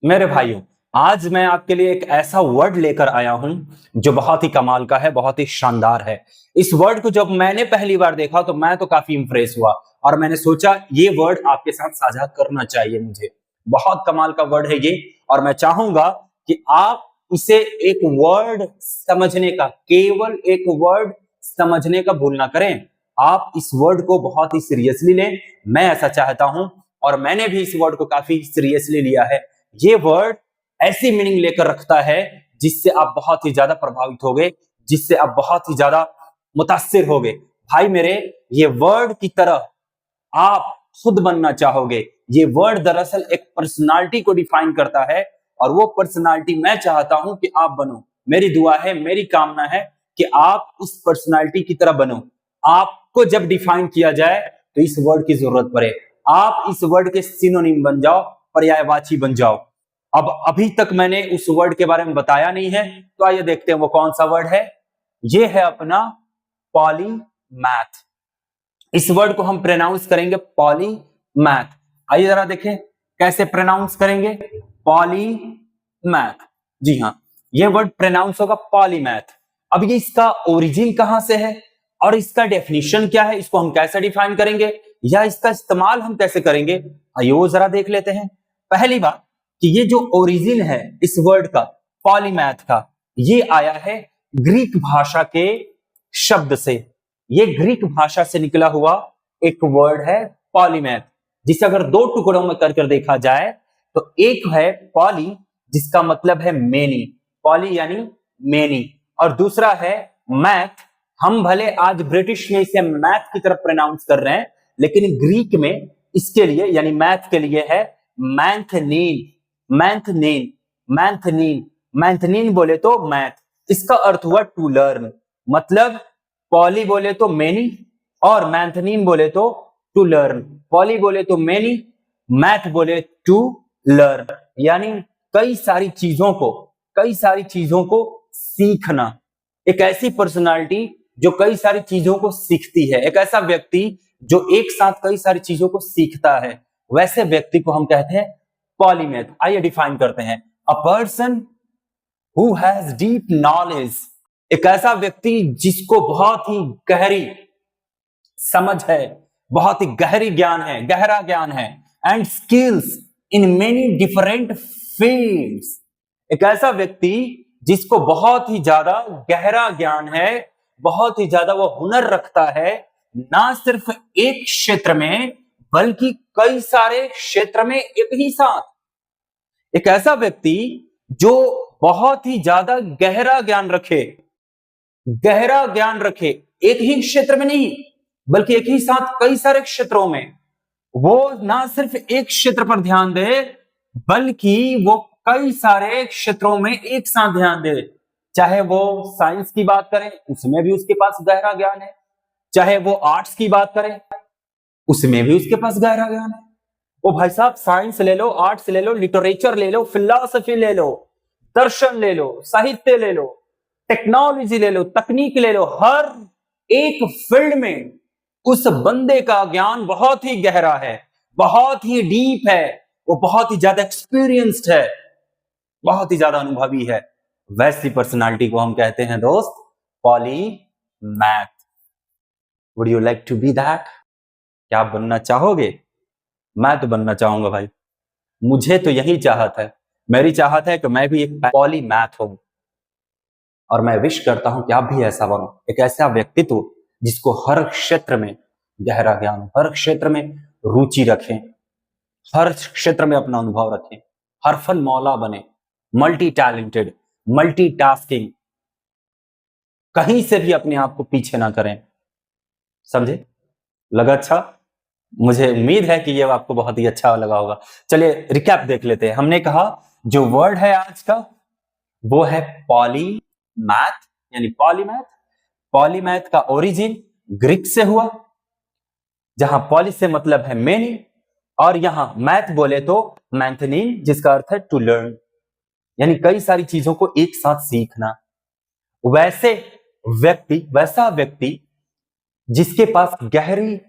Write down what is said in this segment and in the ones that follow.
मेरे भाइयों, आज मैं आपके लिए एक ऐसा वर्ड लेकर आया हूं जो बहुत ही कमाल का है, बहुत ही शानदार है। इस वर्ड को जब मैंने पहली बार देखा तो मैं तो काफी इंप्रेस हुआ और मैंने सोचा ये वर्ड आपके साथ साझा करना चाहिए मुझे। बहुत कमाल का वर्ड है ये और मैं चाहूंगा कि आप इसे एक वर्ड समझने का, केवल एक वर्ड समझने का भूल ना करें। आप इस वर्ड को बहुत ही सीरियसली लें, मैं ऐसा चाहता हूं और मैंने भी इस वर्ड को काफी सीरियसली लिया है। ये वर्ड ऐसी मीनिंग लेकर रखता है जिससे आप बहुत ही ज्यादा प्रभावित होगे, जिससे आप बहुत ही ज्यादा मुतासिर होगे। भाई मेरे, ये वर्ड की तरह आप खुद बनना चाहोगे। ये वर्ड दरअसल एक पर्सनालिटी को डिफाइन करता है और वो पर्सनालिटी मैं चाहता हूं कि आप बनो। मेरी दुआ है, मेरी कामना है कि आप उस पर्सनालिटी की तरह बनो। आपको जब डिफाइन किया जाए तो इस वर्ड की जरूरत पड़े, आप इस वर्ड के सिनोनिम बन जाओ, पर्यायवाची बन जाओ। अब अभी तक मैंने उस वर्ड के बारे में बताया नहीं है, तो आइए देखते हैं वो कौन सा वर्ड है। ये है अपना पॉलीमैथ। इस वर्ड को हम प्रोनाउंस करेंगे पॉलीमैथ। आइए जरा देखें कैसे प्रोनाउंस करेंगे पॉलीमैथ। जी हाँ, ये वर्ड प्रोनाउंस होगा पॉलीमैथ। अब ये इसका ओरिजिन कहां से है और इसका डेफिनेशन क्या है, इसको हम कैसे डिफाइन करेंगे या इसका इस्तेमाल हम कैसे करेंगे, आइए वो जरा देख लेते हैं। पहली बात कि ये जो ओरिजिन है इस वर्ड का, पॉलीमैथ का, ये आया है ग्रीक भाषा के शब्द से। ये ग्रीक भाषा से निकला हुआ एक वर्ड है पॉलीमैथ, जिसे अगर दो टुकड़ों में कर देखा जाए तो एक है पॉली जिसका मतलब है मेनी, पॉली यानी मेनी, और दूसरा है मैथ। हम भले आज ब्रिटिश में इसे मैथ की तरफ प्रोनाउंस कर रहे हैं, लेकिन ग्रीक में इसके लिए यानी मैथ के लिए है मैंथनीन। मैंथनीन, मैंथनीन, मैंथनीन बोले तो मैथ, इसका अर्थ हुआ टू लर्न। मतलब पॉली बोले तो मेनी और मैंथनीन बोले तो टू लर्न। पॉली बोले तो मेनी, मैथ बोले टू लर्न, यानी कई सारी चीजों को सीखना। एक ऐसी पर्सनालिटी जो कई सारी चीजों को सीखती है, एक ऐसा व्यक्ति जो एक साथ कई सारी चीजों को सीखता है, वैसे व्यक्ति को हम कहते हैं पॉलीमैथ। आइए डिफाइन करते हैं। A person who has deep knowledge, एक ऐसा व्यक्ति जिसको बहुत ही गहरी समझ है, बहुत ही गहरी ज्ञान है, गहरा ज्ञान है, and skills in many different fields. एक ऐसा व्यक्ति जिसको बहुत ही ज्यादा गहरा ज्ञान है, बहुत ही ज्यादा वो हुनर रखता है, ना सिर्फ एक क्षेत्र में बल्कि कई सारे क्षेत्र में एक ही साथ। एक ऐसा व्यक्ति जो बहुत ही ज्यादा गहरा ज्ञान रखे, गहरा ज्ञान रखे, एक ही क्षेत्र में नहीं बल्कि एक ही साथ कई सारे क्षेत्रों में। वो ना सिर्फ एक क्षेत्र पर ध्यान दे बल्कि वो कई सारे क्षेत्रों में एक साथ ध्यान दे। चाहे वो साइंस की बात करें, उसमें भी उसके पास गहरा ज्ञान है। चाहे वो आर्ट्स की बात करें, उसमें भी उसके पास गहरा ज्ञान है। ओ भाई साहब, साइंस ले लो, आर्ट्स ले लो, लिटरेचर ले लो, फिलॉसफी ले लो, दर्शन ले लो, साहित्य ले लो, टेक्नोलॉजी ले लो, तकनीक ले लो, हर एक फील्ड में उस बंदे का ज्ञान बहुत ही गहरा है, बहुत ही डीप है, वो बहुत ही ज्यादा एक्सपीरियंस्ड है, बहुत ही ज्यादा अनुभवी है। वैसी पर्सनालिटी को हम कहते हैं दोस्त polymath. Would you like to be that? क्या आप बनना चाहोगे? मैं तो बनना चाहूंगा भाई, मुझे तो यही चाहत है। मेरी चाहत है कि मैं भी एक पॉलीमैथ हूं और मैं विश करता हूं कि आप भी ऐसा बनो, एक ऐसा व्यक्तित्व जिसको हर क्षेत्र में गहरा ज्ञान, हर क्षेत्र में रुचि रखें, हर क्षेत्र में अपना अनुभव रखें, हर फन मौला बने, मल्टी टैलेंटेड, मल्टीटास्किंग, कहीं से भी अपने आप को पीछे ना करें। समझे? लगा अच्छा? मुझे उम्मीद है कि ये आपको बहुत ही अच्छा लगा होगा। चलिए रिकैप देख लेते हैं। हमने कहा जो वर्ड है आज का वो है पॉलीमैथ, यानी पॉलीमैथ। पॉलीमैथ का ओरिजिन ग्रीक से हुआ, जहां पॉली से मतलब है मेनी और यहां मैथ बोले तो मैंथनीन, जिसका अर्थ है टू लर्न, यानी कई सारी चीजों को एक साथ सीखना। वैसा व्यक्ति जिसके पास गहरी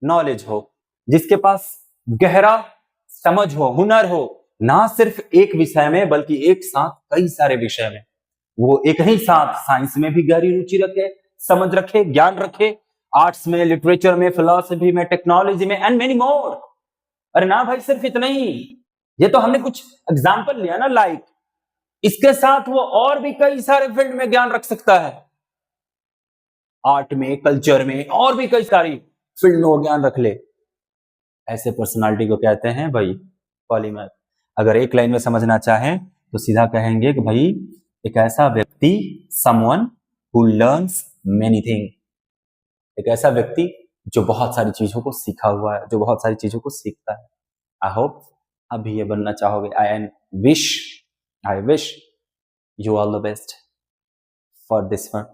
नॉलेज हो, जिसके पास गहरा समझ हो, हुनर हो, ना सिर्फ एक विषय में बल्कि एक साथ कई सारे विषय में, वो एक ही साथ साइंस में भी गहरी रुचि रखे, समझ रखे, ज्ञान रखे, आर्ट्स में, लिटरेचर में, फिलोसफी में, टेक्नोलॉजी में एंड मेनी मोर। अरे ना भाई, सिर्फ इतना ही, ये तो हमने कुछ एग्जाम्पल लिया ना, लाइक इसके साथ वो और भी कई सारे फील्ड में ज्ञान रख सकता है, आर्ट में, कल्चर में, और भी कई सारी फील्ड में वो ज्ञान रख ले। ऐसे पर्सनालिटी को कहते हैं भाई पॉलीमैथ। अगर एक लाइन में समझना चाहें तो सीधा कहेंगे कि भाई एक ऐसा व्यक्ति, someone who learns many thing, एक ऐसा व्यक्ति जो बहुत सारी चीजों को सीखा हुआ है, जो बहुत सारी चीजों को सीखता है। आई होप आप भी ये बनना चाहोगे। I wish you all the best for this one.